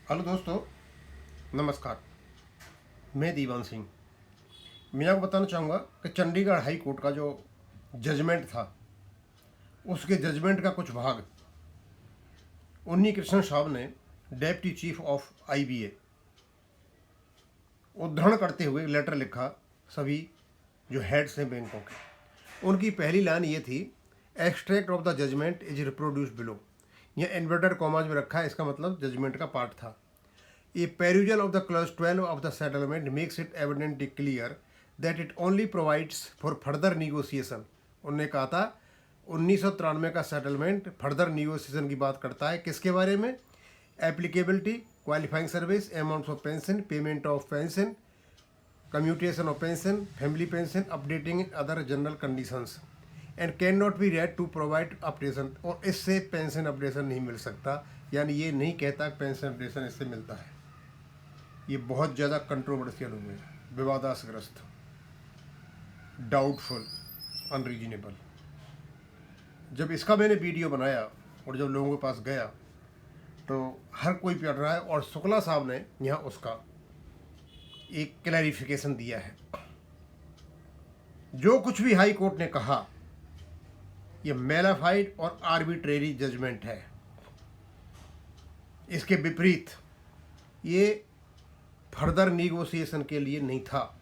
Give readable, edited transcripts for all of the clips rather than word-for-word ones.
Hello दोस्तों, नमस्कार। मैं दीवान सिंह। मैं आपको बताना चाहूँगा कि चंडीगढ़ हाई कोर्ट का जो जजमेंट था, उसके जजमेंट का कुछ भाग उन्नी कृष्णन साहब ने डेप्टी चीफ ऑफ आईबीए उद्धरण करते हुए एक लेटर लिखा सभी जो हेड्स हैं बैंकों के। उनकी पहली लाइन ये थी, extract of the judgment is reproduce below. यह इन्वर्टेड कॉमाज में रखा है, इसका मतलब जजमेंट का पार्ट था। A perusal of the clause 12 of the settlement makes it evidently clear that it only provides for further negotiation। उन्होंने कहा था 1993 का सेटलमेंट फर्दर निगोसिएशन की बात करता है। किसके बारे में? Applicability, qualifying service, amounts of pension, payment of pension, commutation of pension, family pension, updating other general conditions and can not be read to provide updation. और इससे पेंशन अपडेशन नहीं मिल सकता, यानी ये नहीं कहता पेंशन अपडेशन इससे मिलता है। ये बहुत ज़्यादा कंट्रोवर्शियल हुए, विवादास्ग्रस्त, डाउटफुल, अनरीजनेबल। जब इसका मैंने वीडियो बनाया और जब लोगों के पास गया तो हर कोई पढ़ रहा है, और शुक्ला साहब ने यहाँ उसका एक क्लैरिफिकेशन दिया है। जो कुछ भी हाई कोर्ट ने कहा ये मेलाफाइड और आर्बिट्रेरी जजमेंट है। इसके विपरीत ये फर्दर निगोसिएशन के लिए नहीं था,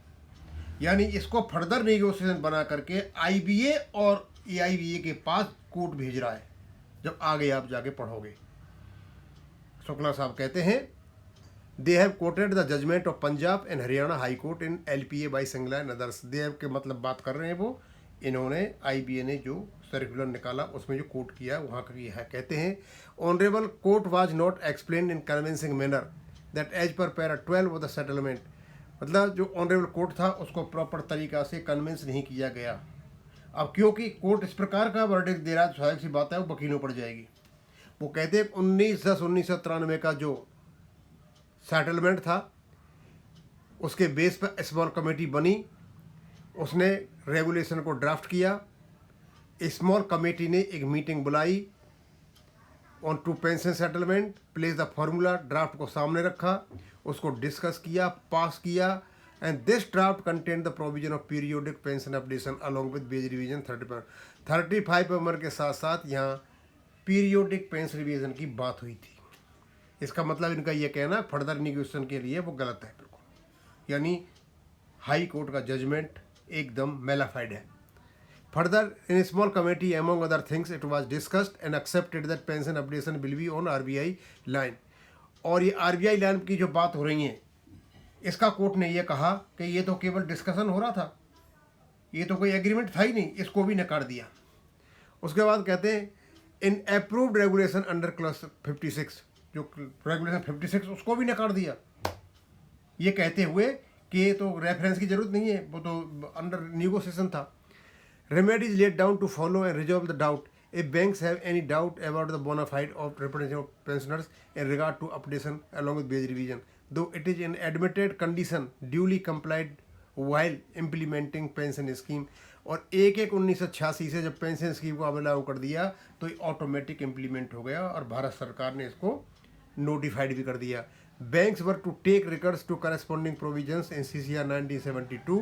यानी इसको फर्दर निगोसिएशन बना करके आईबीए और एआईबीए के पास कोर्ट भेज रहा है। जब आगे आप जाके पढ़ोगे, शुक्ला साहब कहते हैं, they have quoted the judgment of Punjab and Haryana high court in LPA by Singla and others. They have के मतलब बात कर रहे हैं वो, इन्होंने आईबीए ने जो सर्कुलर निकाला उसमें जो कोर्ट किया वहाँ का ये है। कहते हैं, honourable court was not explain in convincing manner that as per para 12 of the settlement. मतलब जो ऑनरेबल कोर्ट था उसको प्रॉपर तरीका से कन्विंस नहीं किया गया। अब क्योंकि कोर्ट इस प्रकार का वर्डिक्ट दे रहा है, स्वाभाविक सी बात है वो वकीलों पड़ जाएगी। वो कहते हैं 19/10/1993 का जो सेटलमेंट था उसके बेस पर स्मॉल कमेटी बनी, उसने रेगुलेशन को ड्राफ्ट किया। स्मॉल कमेटी ने एक मीटिंग बुलाई on to pension settlement, place the formula, draft को सामने रखा, उसको डिस्कस किया, पास किया, and this draft contain the provision of periodic pension updation along with wage revision 35 number के साथ साथ यहाँ पीरियोडिक पेंशन रिवीजन की बात हुई थी। इसका मतलब इनका यह कहना फर्दर निगोशिएशन के लिए वो गलत है बिल्कुल, यानी हाई कोर्ट का जजमेंट एकदम मेलाफाइड है। Further, in a small committee, among other things, it was discussed and accepted that pension updation will be on RBI line। और ये RBI लाइन की जो बात हो रही है, इसका कोर्ट ने ये कहा कि ये तो केवल डिस्कशन हो रहा था, ये तो कोई एग्रीमेंट था ही नहीं, इसको भी नकार दिया। उसके बाद कहते हैं, in approved regulation under class 56, जो रेगुलेशन 56 उसको भी नकार दिया, ये कहते हुए कि ये तो रेफरेंस की जरूरत नहीं है, वो तो अंडर निगोसिएशन था। Remedies laid down to follow and resolve the doubt. If banks have any doubt about the bona fide of representation of pensioners in regard to updation along with wage revision, though it is an admitted condition, duly complied while implementing pension scheme। और 1/1/1986 से जब pension scheme को लागू कर दिया तो ये automatic implement हो गया और भारत सरकार ने इसको नोटिफाइड भी कर दिया। Banks were to take records to corresponding provisions in CCR 1972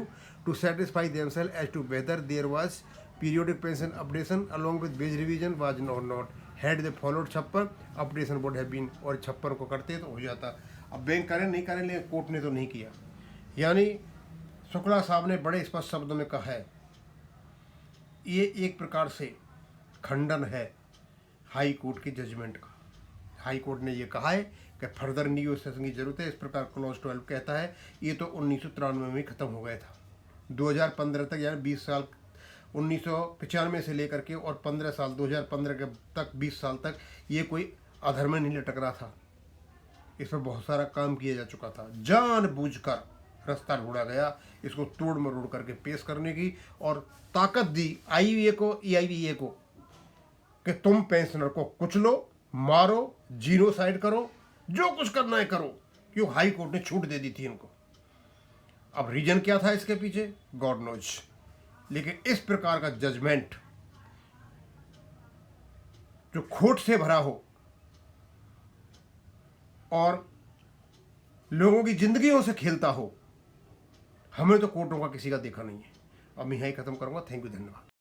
to satisfy themselves as to whether there was periodic pension updation along with wage revision was or not। Had they followed 56, updation would have been, और 56 को करते तो हो जाता। अब bank करें नहीं करें, लेकिन कोर्ट ने तो नहीं किया। यानी शुक्ला साहब ने बड़े स्पष्ट शब्दों में कहा है, ये एक प्रकार से खंडन है हाई कोर्ट के जजमेंट का। हाई कोर्ट ने ये कहा है कि फर्दर निगोसिएशन की जरूरत है, इस प्रकार क्लॉज 12 कहता है। ये तो 1993 में खत्म हो गया था, 2015 तक, यानी 20 साल, 1995 से लेकर के और 15 साल 2015 के तक, 20 साल तक ये कोई अधर में नहीं लटक रहा था। इस पर बहुत सारा काम किया जा चुका था, जानबूझकर रास्ता ढूंढा गया इसको तोड़ मरोड़ करके पेश करने की, और ताकत दी आईबीए को, एआईबीए को कि तुम पेंशनर को कुचलो, मारो, जीनोसाइड करो, जो कुछ करना है करो, क्यों हाई कोर्ट ने छूट दे दी थी इनको। अब रीजन क्या था इसके पीछे, गॉड नोज। लेकिन इस प्रकार का जजमेंट जो खोट से भरा हो और लोगों की जिंदगियों से खेलता हो। हमें तो कोर्टों का किसी का देखा नहीं है। अब मैं यहीं खत्म करूंगा। थैंक यू, धन्यवाद।